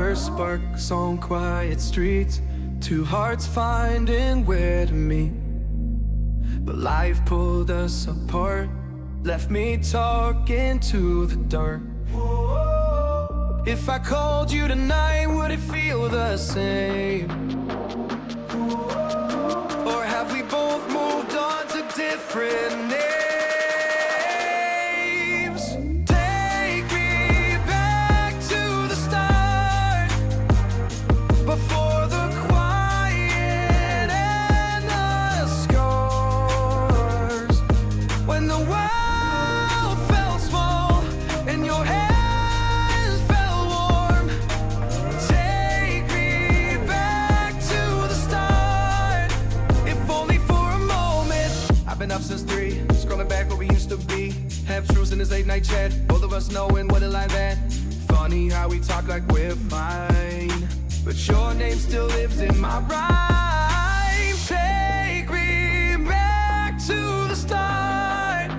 were sparks on quiet streets, two hearts finding where to meet. But life pulled us apart, left me talking to the dark. If I called you tonight, would it feel the same? Or have we both moved on to different names? Take me back to the start, before the quiet and the scars, when the world felt small and your hands felt warm. Take me back to the start, if only for a moment. I've been up since 3, scrolling back where we used to be, half truths in this late night chat, both of us knowing what a line that. Funny how we talk like we're fine, but your name still lives in my rhyme. Take me back to the start,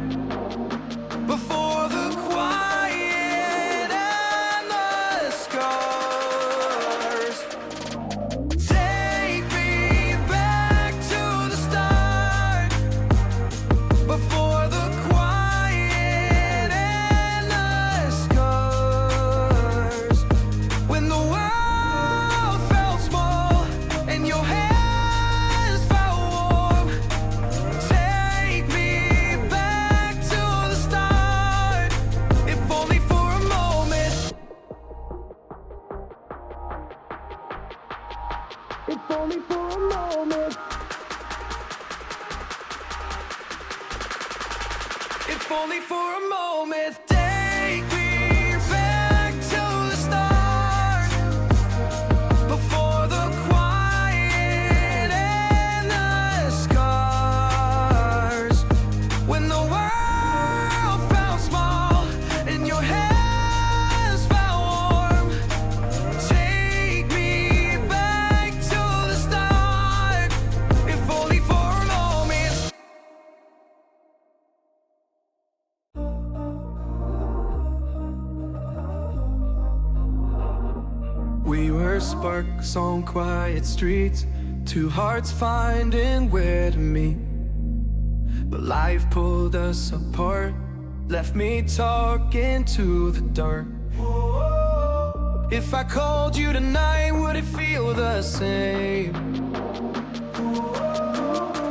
before the quiet and the scars. Take me back to the start, before the quiet and the scars, when the world felt small and your hands felt warm. Take me back to the start, if only for a moment. If only for a moment. If only for a moment. Take me back to the start, before the quiet and the scars, when the world felt small and your hands felt warm. Take me back to the start, if only for a moment. We were sparks on quiet streets, two hearts finding where to meet. But life pulled us apart, left me talking to the dark. If I called you tonight, would it feel the same?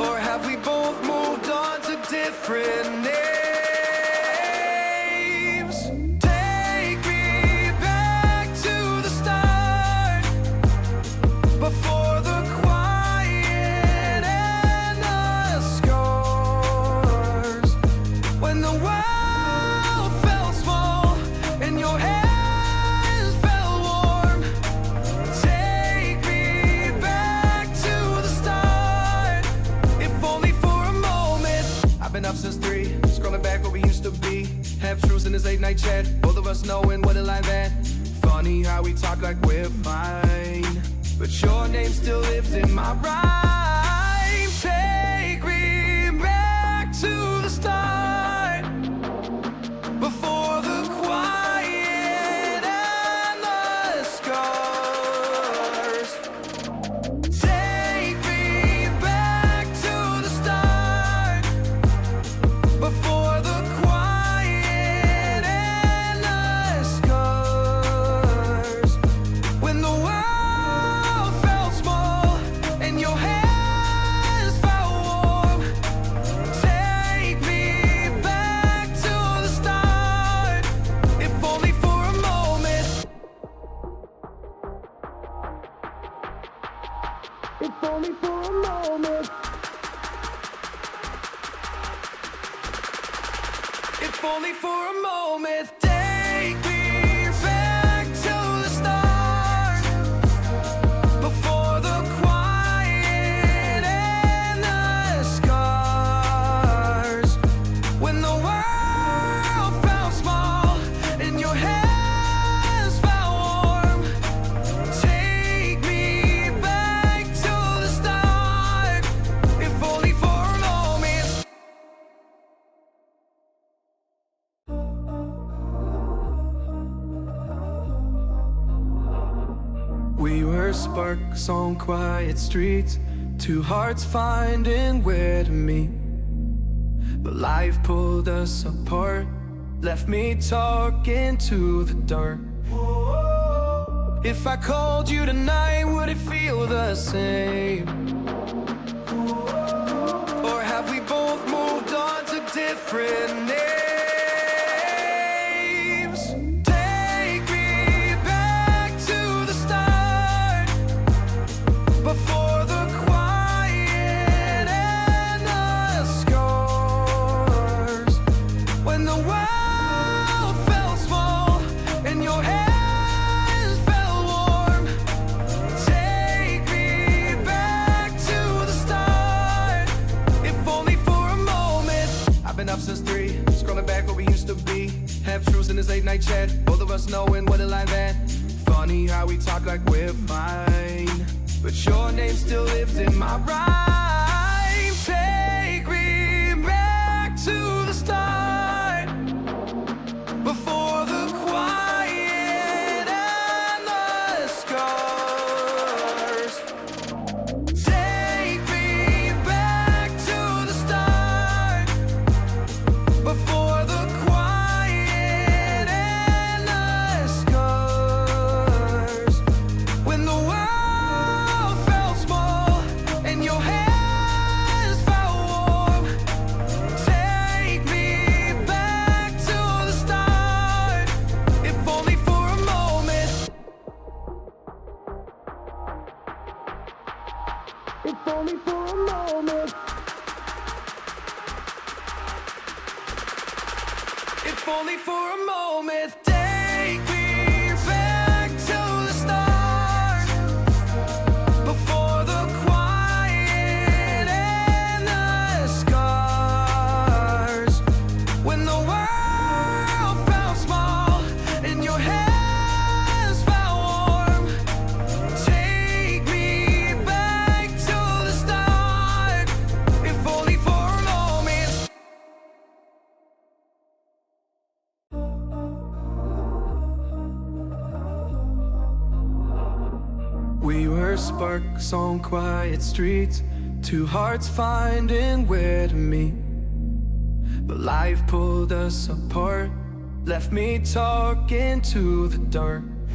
Or have we both moved on to different names? Take me back to the start, before the quiet and the scars, when the world felt small and your hands felt warm. Take me back to the start, if only for a moment. I've been up since 3, scrolling back where we used to be, half truths in this late night chat, both of us knowing what a line that. Funny how we talk like we're fine, but your name still lives in my rhyme. Take me back to the start, before the quiet and the scars. Take me back to the start, before the quiet and the scars, when the world felt small and your hands felt warm. Take me back to the start, if only for a moment. If only for a moment. If only for a moment. Take me back to the start, before the quiet and the scars, when the world felt small and your hands felt warm. Take me back to the start, if only for a moment. were sparks on quiet streets, two hearts finding where to meet. But life pulled us apart, left me talking to the dark. If I called you tonight, would it feel the same? Or have we both moved on to different names? Take me back to the start, before the quiet and the scars. When the world felt small and your hands felt warm. Take me back to the start, if only for a moment. I've been up since 3, scrolling back where we used to be. Half truths in this late night chat, both of us knowing what a line that. Funny how we talk like we're fine, but your name still lives in my rhyme. Take me back to the start, before the quiet and the scars. Take me back to the start, before the quiet and the scars. When the world felt small and your hands felt warm. Take me back to the start, if only for a moment. If only for a moment. If only for a moment. Take me back to the start, before the quiet and the scars. When the world felt small and your hands felt warm. Take me back to the start, if only for a moment. We were sparks on quiet streets, two hearts finding where to meet. But life pulled us apart, left me talking to the dark.